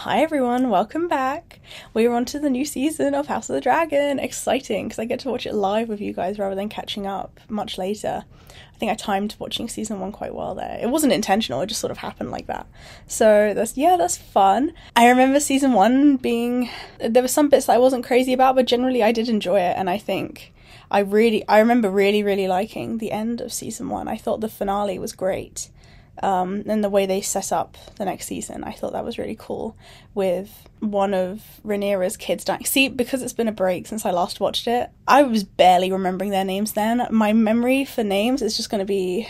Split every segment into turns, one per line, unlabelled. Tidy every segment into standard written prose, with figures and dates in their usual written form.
Hi everyone, welcome back. We're on to the new season of House of the Dragon. Exciting, because I get to watch it live with you guys rather than catching up much later. I think I timed watching season 1 quite well there. It wasn't intentional, it just sort of happened like that. So that's fun. I remember season 1 there were some bits that I wasn't crazy about, but generally I did enjoy it, and I think I remember really liking the end of season 1. I thought the finale was great. And the way they set up the next season, I thought that was really cool, with one of Rhaenyra's kids dying. See, because it's been a break since I last watched it, I was barely remembering their names then. My memory for names is just going to be,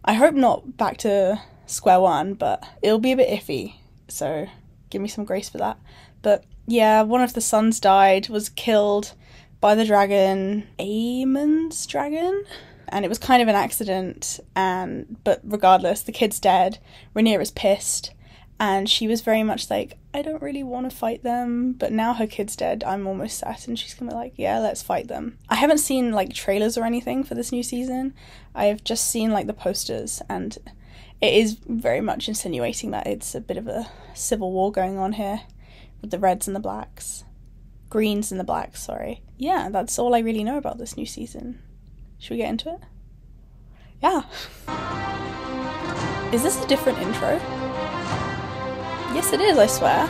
I hope not back to square one, but it'll be a bit iffy, so give me some grace for that. But yeah, one of the sons died, was killed by the dragon, Aemon's dragon? And it was kind of an accident, but regardless, the kid's dead. Rhaenyra's pissed, and she was very much like, I don't really want to fight them, but now her kid's dead, I'm almost certain she's gonna be like, yeah, let's fight them. I haven't seen like trailers or anything for this new season. I've just seen like the posters, and it is very much insinuating that it's a bit of a civil war going on here, with the reds and the blacks. Greens and the blacks, sorry. Yeah, that's all I really know about this new season. Should we get into it? Yeah. Is this a different intro? Yes, it is, I swear.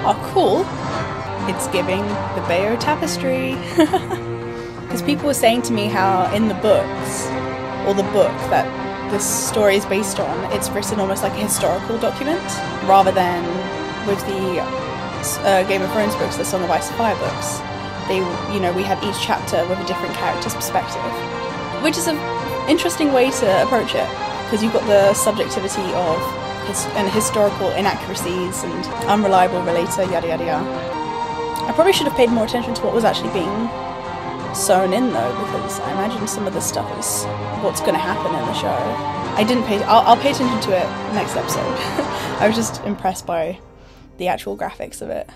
Oh, cool. It's giving the Bayeux tapestry. Because people were saying to me how in the books, or the book that this story is based on, it's written almost like a historical document, rather than with the Game of Thrones books, the Song of Ice and Fire books. We have each chapter with a different character's perspective, which is an interesting way to approach it, because you've got the subjectivity of historical inaccuracies and unreliable relator, yada yada yada. I probably should have paid more attention to what was actually being sewn in though, because I imagine some of this stuff is what's going to happen in the show. I'll pay attention to it next episode. I was just impressed by the actual graphics of it.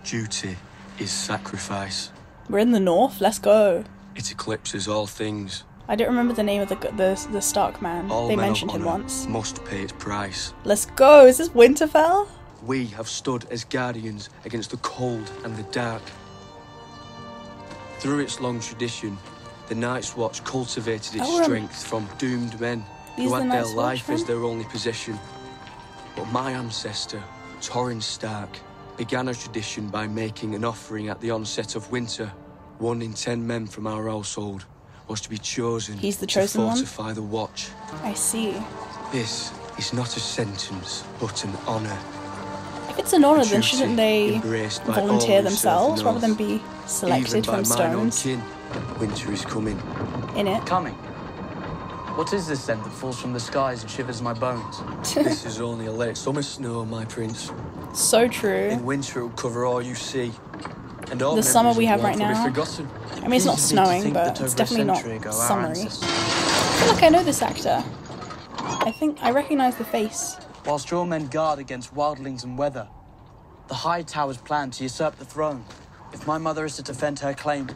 Duty is sacrifice.
We're in the north, let's go.
It eclipses all things.
I don't remember the name of the Stark man.
All
they
men
mentioned
of
him
honor
once.
must pay its price.
Let's go, is this Winterfell?
We have stood as guardians against the cold and the dark. Through its long tradition, the Night's Watch cultivated its strength from doomed men who had their life as their only possession. But my ancestor, Torrhen Stark, began a tradition by making an offering at the onset of winter. 1 in 10 men from our household was to be chosen.
He's the chosen
to fortify the watch.
I see.
This is not a sentence, but an honour.
If it's an honour, then shouldn't they volunteer themselves rather than be selected from stones?
Kin, winter is coming.
In it.
Coming? What is this then that falls from the skies and shivers my bones?
This is only a late summer snow, my prince.
So true.
In winter it will cover all you see. And all
the summer we have right
will be
now.
forgotten.
I mean, it's not snowing, but it's definitely not summery. I feel like I know this actor. I think I recognise the face.
Whilst your men guard against wildlings and weather, the High Towers plan to usurp the throne. If my mother is to defend her claim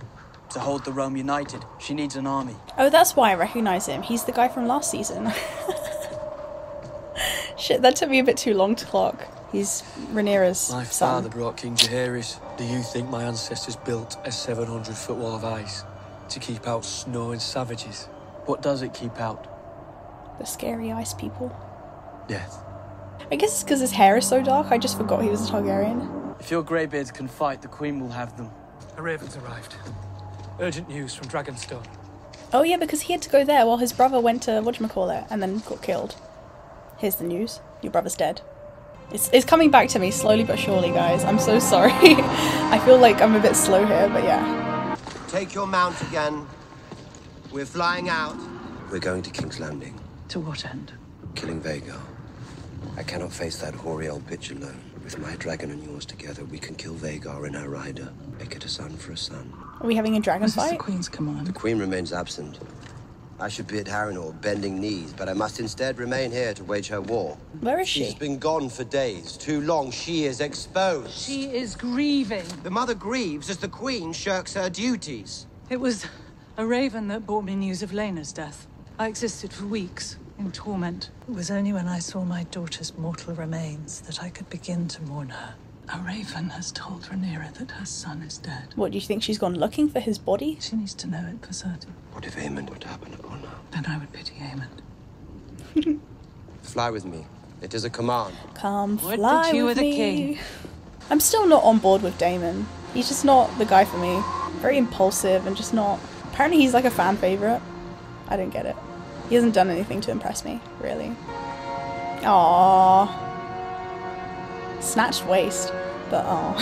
to hold the realm united, she needs an army.
Oh, that's why I recognise him. He's the guy from last season. Shit, that took me a bit too long to clock. He's Rhaenyra's son.
My father brought King Jaehaerys. Do you think my ancestors built a 700-foot wall of ice to keep out snow and savages?
What does it keep out?
The scary ice people.
Death.
I guess it's because his hair is so dark, I just forgot he was a Targaryen.
If your greybeards can fight, the Queen will have them.
A raven's arrived. Urgent news from Dragonstone.
Oh yeah, because he had to go there while his brother went to whatchamacallit and then got killed. Here's the news. Your brother's dead. It's coming back to me slowly but surely, guys. I'm so sorry. I feel like I'm a bit slow here, but yeah.
Take your mount again. We're flying out. We're going to King's Landing.
To what end?
Killing Vhagar. I cannot face that hoary old bitch alone. With my dragon and yours together, we can kill Vhagar and her rider. Make it a son for a son.
Are we having a dragon fight?
The Queen's command.
The Queen remains absent. I should be at Harrenhal, bending knees, but I must instead remain here to wage her war.
Where is she?
She's been gone for days. Too long. She is exposed.
She is grieving.
The mother grieves as the Queen shirks her duties.
It was a raven that brought me news of Laena's death. I existed for weeks, in torment. It was only when I saw my daughter's mortal remains that I could begin to mourn her. A raven has told Rhaenyra that her son is dead.
What, do you think she's gone looking for his body?
She needs to know it for certain.
What if Aemond would happen upon her?
Then I would pity Aemond.
Fly with me. It is a command.
Come
Would
fly
that you
with
were the
me.
king?
I'm still not on board with Daemon. He's just not the guy for me. Very impulsive and just not... Apparently he's like a fan favourite. I don't get it. He hasn't done anything to impress me, really. Aww. Snatched waist. But aww.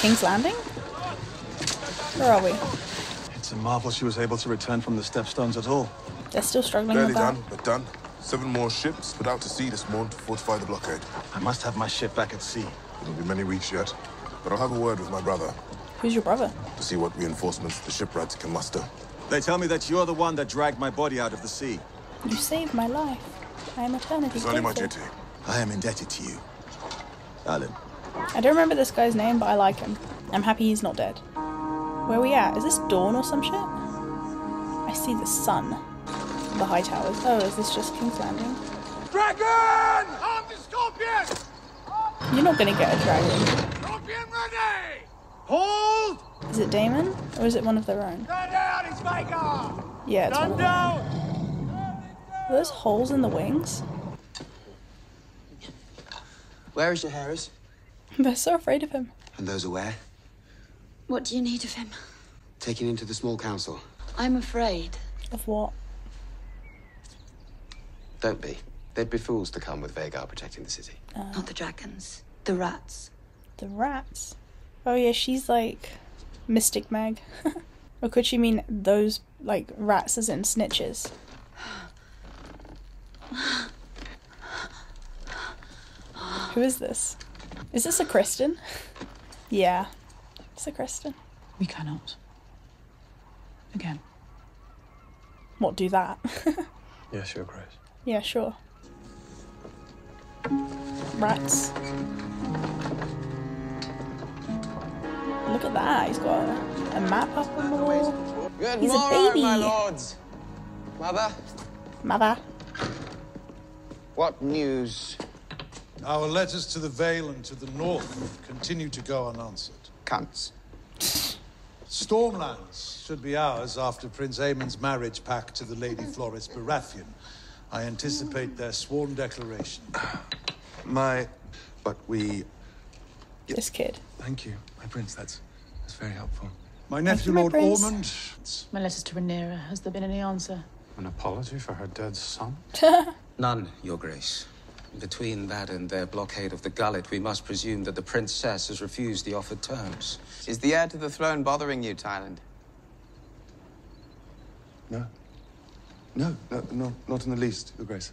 King's Landing? Where are we?
It's a marvel she was able to return from the Stepstones at all.
They're still struggling
Barely
with that.
done, but done. 7 more ships put out to sea this morning to fortify the blockade.
I must have my ship back at sea.
It'll be many weeks yet, but I'll have a word with my brother
Who's your brother?
to see what reinforcements the shipwrights can muster.
They tell me that you're the one that dragged my body out of the sea.
You saved my life. I am eternity
It's only my
grateful.
duty.
I am indebted to you, Alan.
I don't remember this guy's name, but I like him. I'm happy he's not dead. Where are we at? Is this dawn or some shit? I see the sun. The high towers. Oh, is this just King's Landing?
Dragon! Arm the scorpion!
You're not gonna get a dragon.
Scorpion ready! Hold!
Is it Daemon? Or is it one of their own?
Stand down, it's Vhagar!
Yeah, it's one of their own. Are those holes in the wings?
Where is Jaehaerys?
They're so afraid of him.
And those aware?
What do you need of him?
Taken into the small council.
I'm afraid.
Of what?
Don't be. They'd be fools to come with Vhagar protecting the city.
Not the dragons. The rats.
The rats? Oh yeah, she's like Mystic Meg. Or could she mean those, like, rats as in snitches? Who is this? Is this a Kristen? Yeah, it's a Kristen.
We cannot. Again.
What, do that?
Yes, Your Grace.
Yeah, sure. Rats. Look at that, he's got a map up on the wall.
Good
He's a
morrow,
baby.
my lords. Mother,
Mother.
what news?
Our letters to the Vale and to the north continue to go unanswered.
Cunts.
Stormlands should be ours after Prince Aemon's marriage pact to the Lady Floris Baratheon. I anticipate their sworn declaration.
But we...
This kid.
Thank you, my prince, that's very helpful.
My nephew,
my
Lord
prince.
Ormond.
My letters to Rhaenyra. Has there been any answer?
An apology for her dead son?
None, Your Grace. Between that and their blockade of the gullet, we must presume that the princess has refused the offered terms.
Is the heir to the throne bothering you, Tyland?
No. No, not in the least, Your Grace.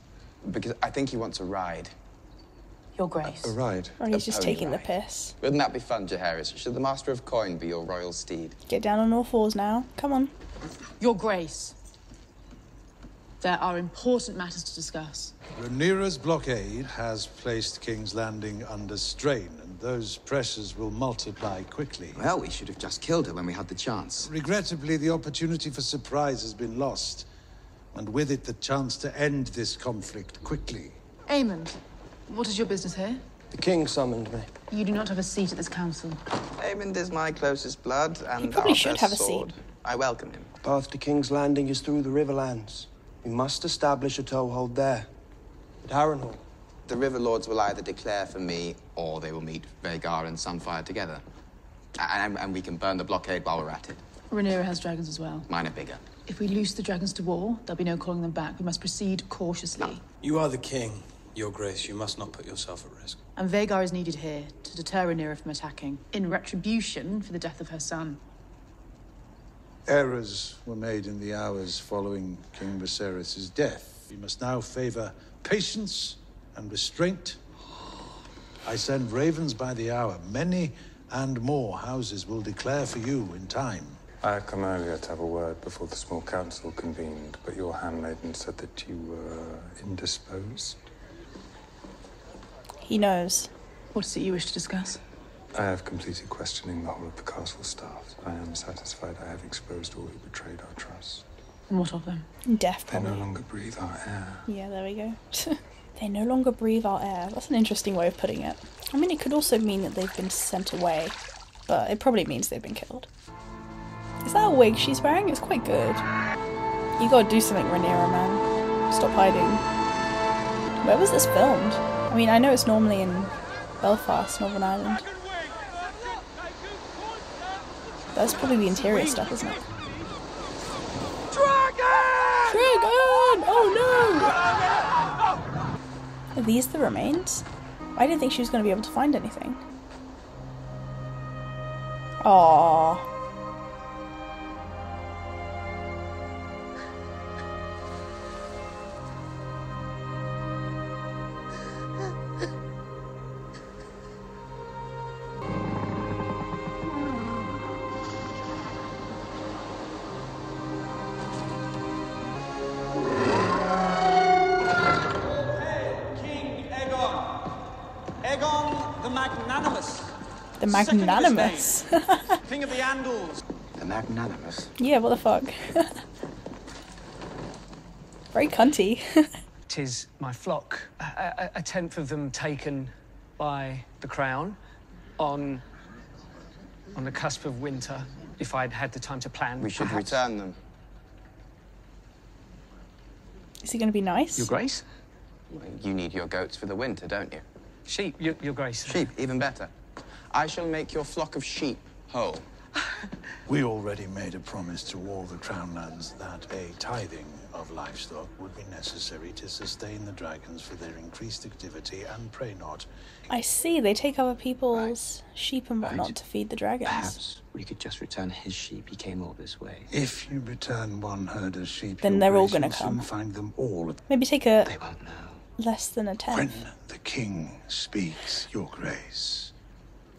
Because I think he wants a ride.
Your Grace.
A ride?
Or he's just
pony
taking the
ride.
piss.
Wouldn't that be fun, Jaehaerys? Should the Master of Coin be your royal steed?
Get down on all fours now. Come on.
Your Grace. There are important matters to discuss.
Rhaenyra's blockade has placed King's Landing under strain, and those pressures will multiply quickly.
Well, we should have just killed her when we had the chance.
Regrettably, the opportunity for surprise has been lost, and with it the chance to end this conflict quickly.
Aemond, what is your business here?
The king summoned me.
You do not have a seat at this council.
Aemond is my closest blood and
probably
our
should
best
have a
sword.
seat.
I welcome him.
Path to King's Landing is through the Riverlands. We must establish a toehold there. At Harrenhal.
The River Lords will either declare for me, or they will meet Vhagar and Sunfire together. And we can burn the blockade while we're at it.
Rhaenyra has dragons as well.
Mine are bigger.
If we loose the dragons to war, there'll be no calling them back. We must proceed cautiously.
You are the king, Your Grace. You must not put yourself at risk.
And Vhagar is needed here to deter Rhaenyra from attacking, in retribution for the death of her son.
Errors were made in the hours following King Viserys' death. We must now favor patience and restraint. I send ravens by the hour. Many and more houses will declare for you in time.
I had come earlier to have a word before the small council convened, but your handmaiden said that you were indisposed.
He knows.
What is it you wish to discuss?
I have completed questioning the whole of the castle staff. I am satisfied I have exposed all who betrayed our trust.
And what of them?
Death,
They
probably.
no longer breathe our air.
Yeah, there we go. They no longer breathe our air. That's an interesting way of putting it. I mean, it could also mean that they've been sent away, but it probably means they've been killed. Is that a wig she's wearing? It's quite good. You gotta do something, Rhaenyra, man. Stop hiding. Where was this filmed? I mean, I know it's normally in Belfast, Northern Ireland. That's probably the interior stuff, isn't it?
Dragon!
Dragon! Oh no! Are these the remains? I didn't think she was going to be able to find anything. Aww. The Magnanimous.
King of the Andals.
The Magnanimous?
Yeah, what the fuck? Very cunty.
'Tis my flock. A tenth of them taken by the crown on the cusp of winter. If I'd had the time to plan,
we should
perhaps.
return them.
Is he going to be nice?
Your Grace?
Well, you need your goats for the winter, don't you?
Sheep, your Grace.
Sheep, even better. I shall make your flock of sheep whole.
We already made a promise to all the Crown lands that a tithing of livestock would be necessary to sustain the dragons for their increased activity, and pray not.
I see, they take other people's sheep and whatnot to feed the dragons.
Perhaps we could just return his sheep. He came all this way.
If you return one herd of sheep,
then
your
they're all
Grace
going to
will
come.
soon find them all.
Maybe take a...
They won't know.
Less than a tenth.
When the king speaks, your Grace,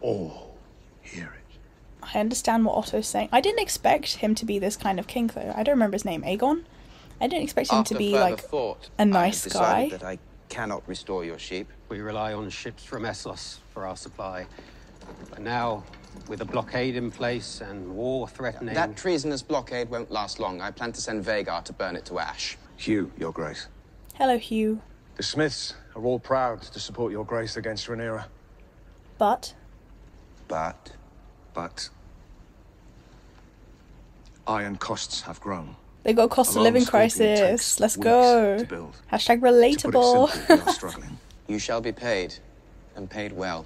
all hear it.
I understand what Otto's saying. I didn't expect him to be this kind of king, though. I don't remember his name. Aegon? I didn't expect him to be, like, a nice guy.
I have decided that I cannot restore your sheep.
We rely on ships from Essos for our supply. But now, with a blockade in place and war threatening...
That treasonous blockade won't last long. I plan to send Vhagar to burn it to ash.
Hugh, your Grace.
Hello, Hugh.
The Smiths are all proud to support your Grace against Rhaenyra.
But?
Iron costs have grown.
They got cost of living crisis. Let's go. Hashtag relatable.
Simply, we are struggling. You shall be paid, and paid well.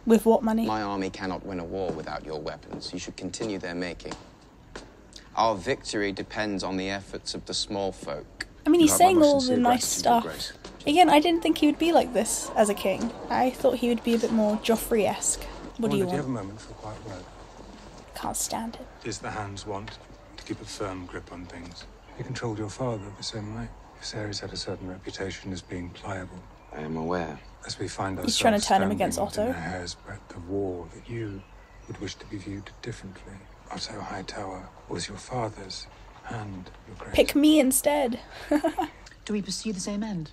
With what money?
My army cannot win a war without your weapons. You should continue their making. Our victory depends on the efforts of the small folk.
I mean, he's saying all the nice stuff. Again, I didn't think he would be like this as a king. I thought he would be a bit more Joffrey-esque. What do you want?
Do you have a moment for a quiet word?
Can't stand it.
Tis the hand's want to keep a firm grip on things. You controlled your father the same way. Viserys had a certain reputation as being pliable.
I am aware.
As we find ourselves
He's trying to turn him against
standing
Otto.
within a hair's breadth of war that you would wish to be viewed differently. Otto Hightower was your father's, and your Grace.
Pick me instead.
Do we pursue the same end?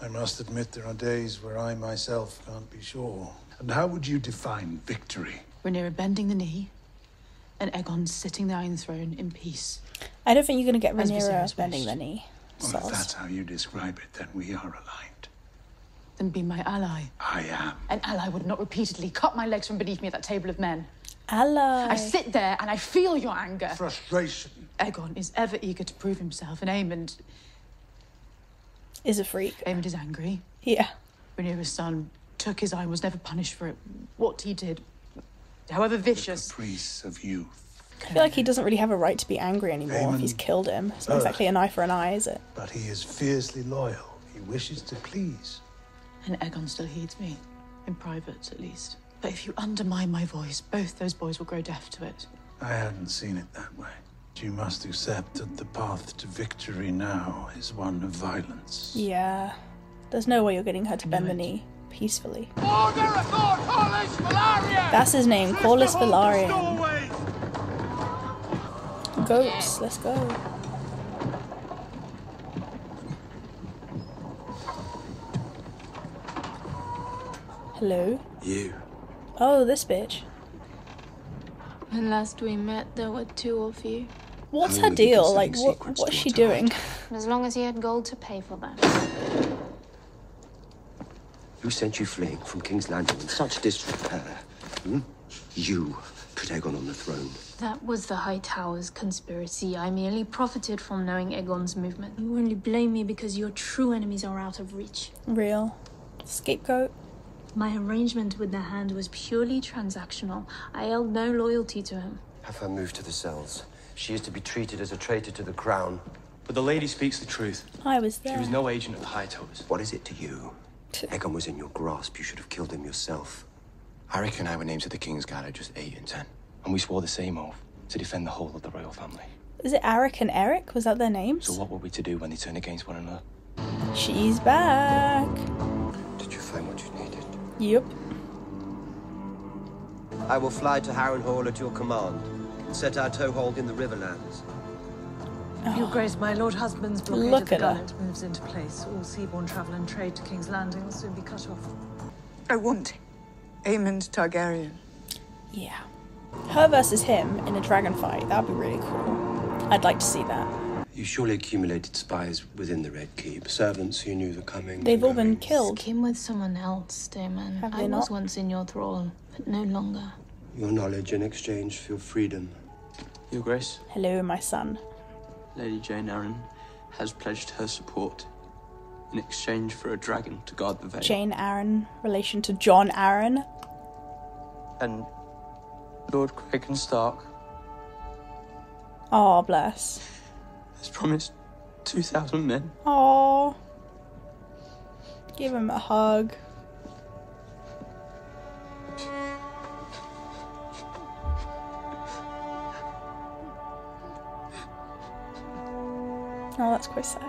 I must admit there are days where I myself can't be sure. And how would you define victory?
Rhaenyra bending the knee, and Aegon sitting the Iron Throne in peace.
I don't think you're going to get
As
Rhaenyra
Viserys
bending
wished.
the knee.
Well, if that's how you describe it, then we are aligned.
Then be my ally.
I am.
An ally would not repeatedly cut my legs from beneath me at that table of men.
Ally.
I sit there and I feel your anger.
Frustration.
Aegon is ever eager to prove himself, and Aemond
is a freak.
Aemond is angry.
Yeah.
Rhaenyra's son took his eye and was never punished for it. What he did, however vicious.
The caprice of youth.
I feel like he doesn't really have a right to be angry anymore if he's killed him. It's not exactly an eye for an eye, is it?
But he is fiercely loyal. He wishes to please.
And Aegon still heeds me. In private, at least. But if you undermine my voice, both those boys will grow deaf to it.
I hadn't seen it that way. You must accept that the path to victory now is one of violence.
Yeah. There's no way you're getting her to bend the knee peacefully. That's his name, Corlys Velaryon. Goats, let's go. Hello?
You.
Oh, this bitch.
When last we met, there were 2 of you.
What's her deal? Like, what's she doing?
As long as he had gold to pay for that.
Who sent you fleeing from King's Landing in such disrepair? You put Aegon on the throne.
That was the High Tower's conspiracy. I merely profited from knowing Aegon's movement. You only blame me because your true enemies are out of reach.
Real. Scapegoat.
My arrangement with the Hand was purely transactional. I held no loyalty to him.
Have her moved to the cells. She is to be treated as a traitor to the crown.
But the lady speaks the truth.
I was there.
She was no agent of the High Towers.
What is it to you? Aegon was in your grasp. You should have killed him yourself.
I reckon our names of the King's Guard are just 8 and 10. And we swore the same oath to defend the whole of the royal family.
Is it Arik and Eric? Was that their names?
So what were we to do when they turn against one another?
She's back.
Did you find what you needed?
Yep.
I will fly to Harrenhal at your command. Set our toehold in the Riverlands.
Your Grace, my Lord Husband's blockade
Look
of the
at her.
Gullet moves into place. All seaborne travel and trade to King's Landing will soon be cut off.
I want Aemond Targaryen.
Yeah. Her versus him in a dragon fight. That'd be really cool. I'd like to see that.
You surely accumulated spies within the Red Keep. Servants who knew the coming.
They've all been killed.
Skim with someone else, Daemon.
Have
I
they
was
not?
once in your thrall, but no longer.
Your knowledge in exchange for your freedom.
Your Grace,
Hello, my son.
Lady Jane Arryn has pledged her support in exchange for a dragon to guard the Vale.
Jane Arryn, relation to John Arryn.
And Lord Kraken Stark
Oh, bless.
has promised 2,000 men.
Oh. Give him a hug. Oh, that's quite sad.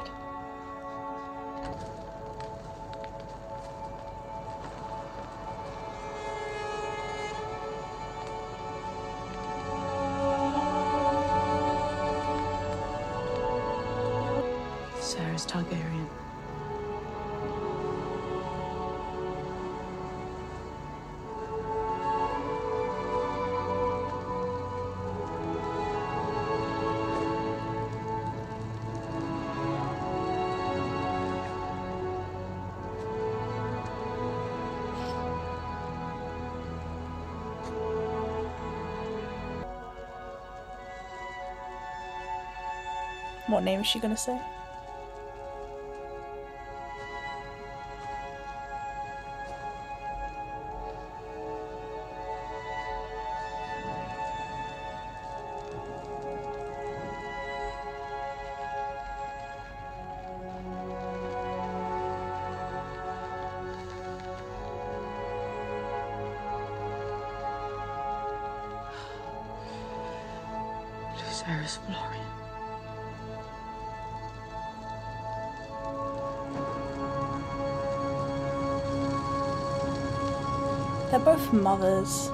Sarah's Targaryen.
What name is she gonna say?
Lucerys Florian.
They're both mothers.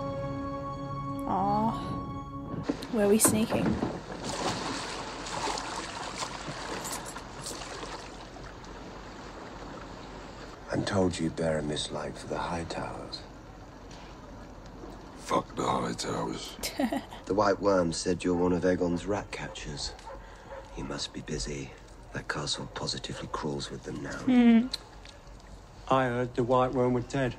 Ah, where are we sneaking?
I'm told you bear a mislike for the High Towers.
Fuck the High Towers.
The White Worm said you're one of Aegon's rat catchers. You must be busy. That castle positively crawls with them now.
I heard the White Worm was dead.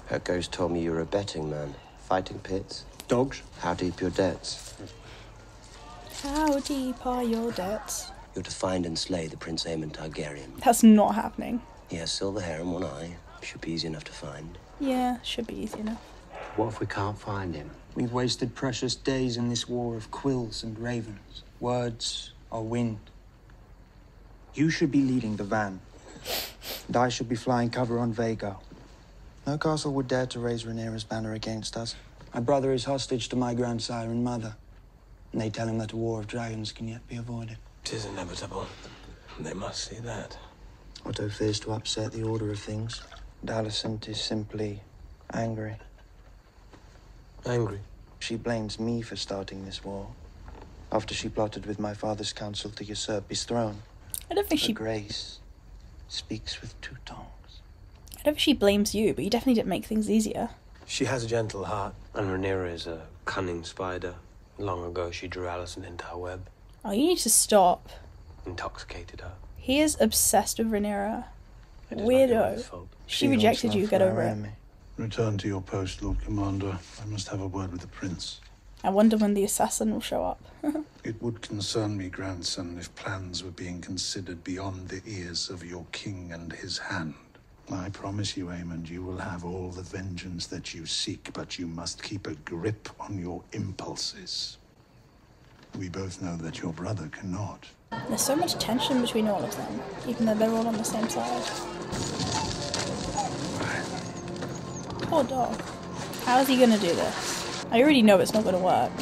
Her ghost told me you're a betting man. Fighting pits?
Dogs?
How deep your debts?
How deep are your debts?
You're to find and slay the Prince Aemond Targaryen.
That's not happening.
He has silver hair and one eye. Should be easy enough to find.
Yeah, should be easy enough.
What if we can't find him?
We've wasted precious days in this war of quills and ravens. Words are wind. You should be leading the van, and I should be flying cover on Vhagar. No castle would dare to raise Rhaenyra's banner against us. My brother is hostage to my grandsire and mother, and they tell him that a war of dragons can yet be avoided.
'Tis inevitable. They must see that.
Otto fears to upset the order of things, and Alicent is simply angry.
Angry?
She blames me for starting this war, after she plotted with my father's council to usurp his throne.
I don't think
Her
she...
Grace speaks with 2 tongues.
I don't think she blames you, but you definitely didn't make things easier.
She has a gentle heart, and Rhaenyra is a cunning spider. Long ago, she drew Alison into her web.
Oh, you need to stop.
Intoxicated her.
He is obsessed with Rhaenyra. Weirdo. She rejected you, get over it.
Return to your post, Lord Commander. I must have a word with the prince.
I wonder when the assassin will show up.
It would concern me, grandson, if plans were being considered beyond the ears of your king and his hand. I promise you, Aemond, you will have all the vengeance that you seek, but you must keep a grip on your impulses. We both know that your brother cannot.
There's so much tension between all of them, even though they're all on the same side. Poor dog. How is he gonna do this? I already know it's not gonna work.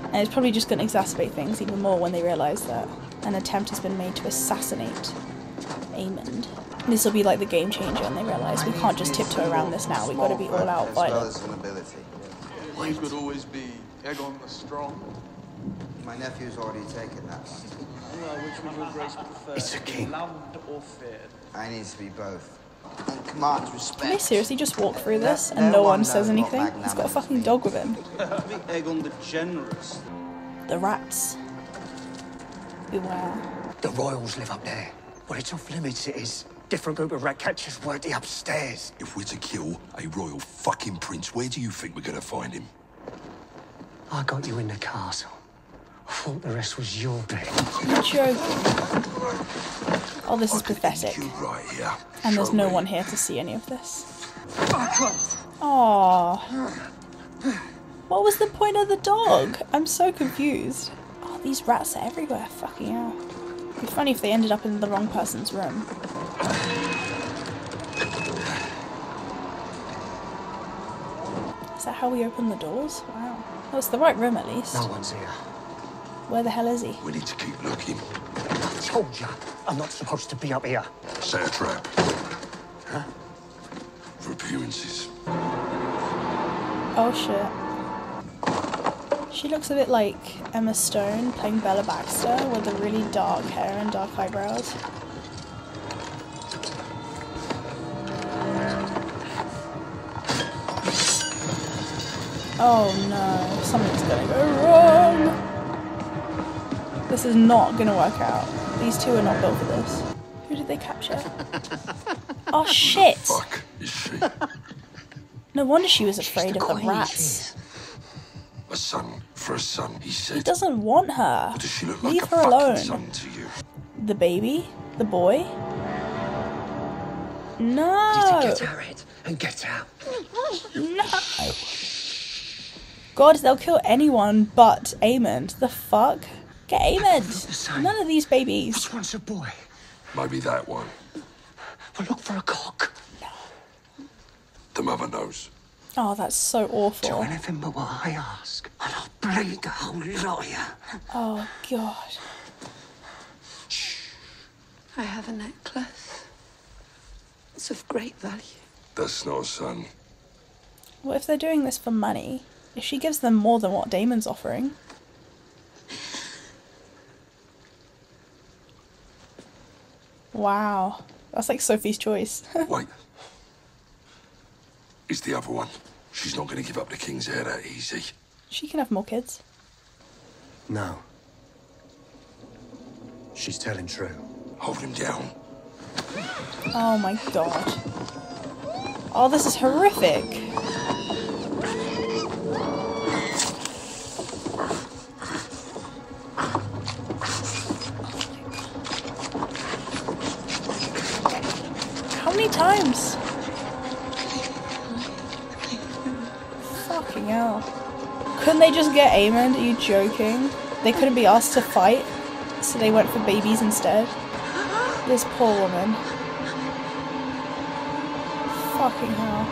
And it's probably just gonna exacerbate things even more when they realise that an attempt has been made to assassinate Aemond. This will be like the game changer and they realise we can't just tiptoe around this now, we've got to be all out violent.
He could always be Aegon the Strong.
My nephew's already taken that one.
It's a king.
I need to be both. And command respect.
Can they seriously just walk through this and no one says anything? He's got a fucking dog with him.
Aegon the Generous.
The rats. Beware.
The royals live up there. Well, it's off limits, it is. Different group of rat catchers working upstairs.
If we're to kill a royal fucking prince, where do you think we're gonna find him?
I got you in the castle. I thought the rest was your bed.
You're joking. Oh, this is pathetic.
Right here.
And there's no one here to see any of this. Aww. What was the point of the dog? I'm so confused. Oh, these rats are everywhere. Fucking hell. It'd be funny if they ended up in the wrong person's room. Is that how we open the doors? Wow. Well, it's the right room at least.
No one's here.
Where the hell is he?
We need to keep looking.
I told you, I'm not supposed to be up here.
Set a trap.
Huh?
For appearances.
Oh shit. She looks a bit like Emma Stone playing Bella Baxter with the really dark hair and dark eyebrows. Oh no, something's gonna go wrong. This is not gonna work out. These two are not built for this. Who did they capture? Oh shit!
Fuck is she?
No wonder she was afraid of the rats.
A son for a son, he said.
He doesn't want her.
Or does she look
Leave
like
her
a
alone.
fucking son to you?
The baby? The boy? No!
Get her head and get out.
No! God, they'll kill anyone but Aemond. The fuck? Get Aemond! None of these babies.
This one's a boy.
Maybe that one.
Well, look for a cock.
The mother knows.
Oh, that's so awful.
Do anything but what I ask, and I'll bleed the whole lot of you.
Oh, God.
I have a necklace. It's of great value.
That's not a son.
What if they're doing this for money? If she gives them more than what Daemon's offering? Wow. That's like Sophie's Choice.
Wait. It's the other one. She's not going to give up the king's heir that easy.
She can have more kids.
No. She's telling true.
Hold him down.
Oh my god. Oh, this is horrific. How many times? Fucking hell. Couldn't they just get Aemond? Are you joking? They couldn't be asked to fight, so they went for babies instead. This poor woman. Fucking hell.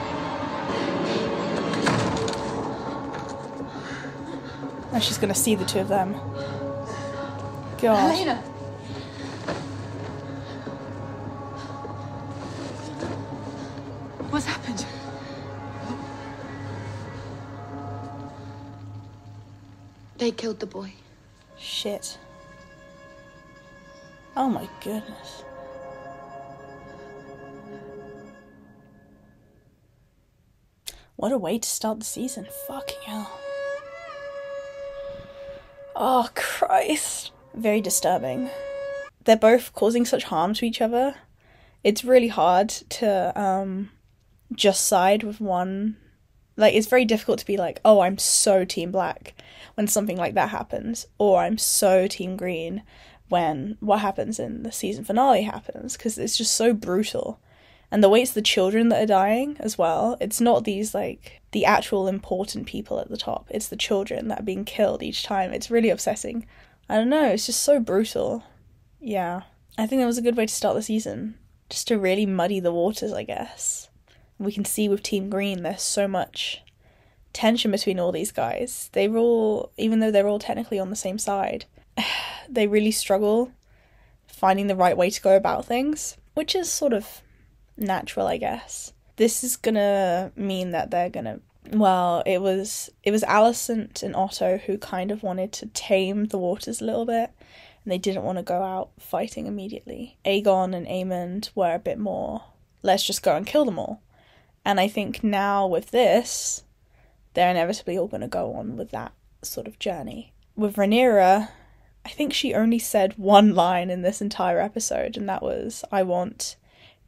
And she's gonna see the two of them. God.
Helena. What's happened? They killed the boy.
Shit. Oh my goodness. What a way to start the season. Fucking hell. Oh, Christ. Very disturbing. They're both causing such harm to each other. It's really hard to just side with one. Like, it's very difficult to be like, oh, I'm so Team Black when something like that happens, or I'm so Team Green when what happens in the season finale happens, because it's just so brutal. And the way it's the children that are dying as well, it's not these, like, the actual important people at the top, it's the children that are being killed each time. It's really upsetting. I don't know, it's just so brutal. Yeah, I think that was a good way to start the season, just to really muddy the waters, I guess. We can see with Team Green there's so much tension between all these guys. They're all, even though they're all technically on the same side, they really struggle finding the right way to go about things, which is sort of natural, I guess. This is gonna mean that they're gonna, well, it was Alicent and Otto who kind of wanted to tame the waters a little bit, and they didn't want to go out fighting immediately. Aegon and Aemond were a bit more, let's just go and kill them all. And I think now with this, they're inevitably all going to go on with that sort of journey. With Rhaenyra, I think she only said one line in this entire episode, and that was, I want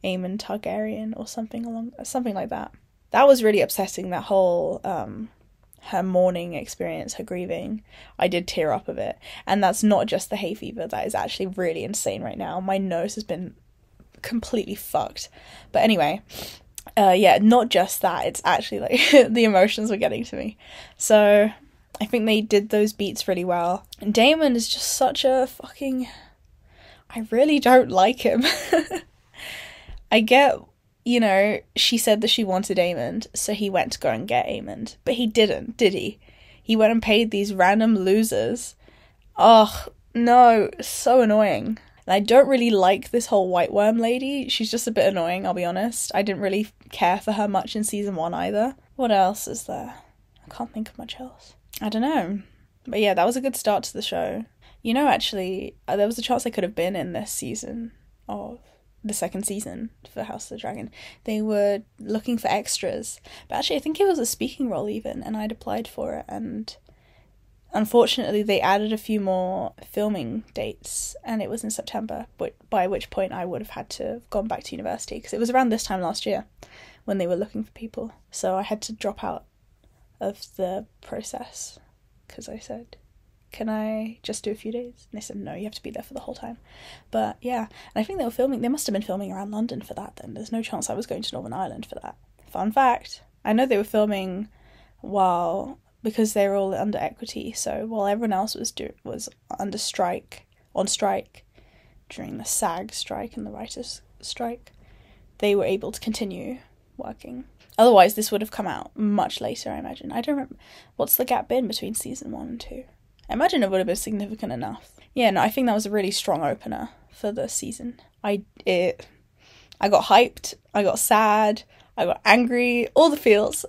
Aemon Targaryen, or something like that. That was really upsetting, that whole her mourning experience, her grieving. I did tear up a bit. And that's not just the hay fever, that is actually really insane right now. My nose has been completely fucked. But anyway, yeah, not just that, it's actually like the emotions were getting to me. So I think they did those beats really well. And Daemon is just such a fucking, I really don't like him. I get, you know, she said that she wanted Aemond, so he went to go and get Aemond, but he didn't, did he? He went and paid these random losers. Ugh, no, so annoying. And I don't really like this whole White Worm lady. She's just a bit annoying, I'll be honest. I didn't really care for her much in season 1 either. What else is there? I can't think of much else. I don't know. But yeah, that was a good start to the show. You know, actually, there was a chance I could have been in this season of the second season for House of the Dragon. They were looking for extras. But actually, I think it was a speaking role even, and I'd applied for it, and unfortunately, they added a few more filming dates, and it was in September, by which point I would have had to have gone back to university, because it was around this time last year when they were looking for people. So I had to drop out of the process, because I said, can I just do a few days? And they said, no, you have to be there for the whole time. But yeah, and I think they must have been filming around London for that then. There's no chance I was going to Northern Ireland for that. Fun fact, I know they were filming because they were all under equity, so while everyone else was on strike during the SAG strike and the writers' strike, they were able to continue working. Otherwise, this would have come out much later, I imagine. I don't remember. What's the gap been between season 1 and 2? I imagine it would have been significant enough. Yeah, no, I think that was a really strong opener for the season. I got hyped, I got sad, I got angry, all the feels,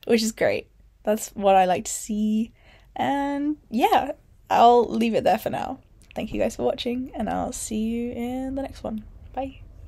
which is great. That's what I like to see. And yeah, I'll leave it there for now. Thank you guys for watching, and I'll see you in the next one. Bye.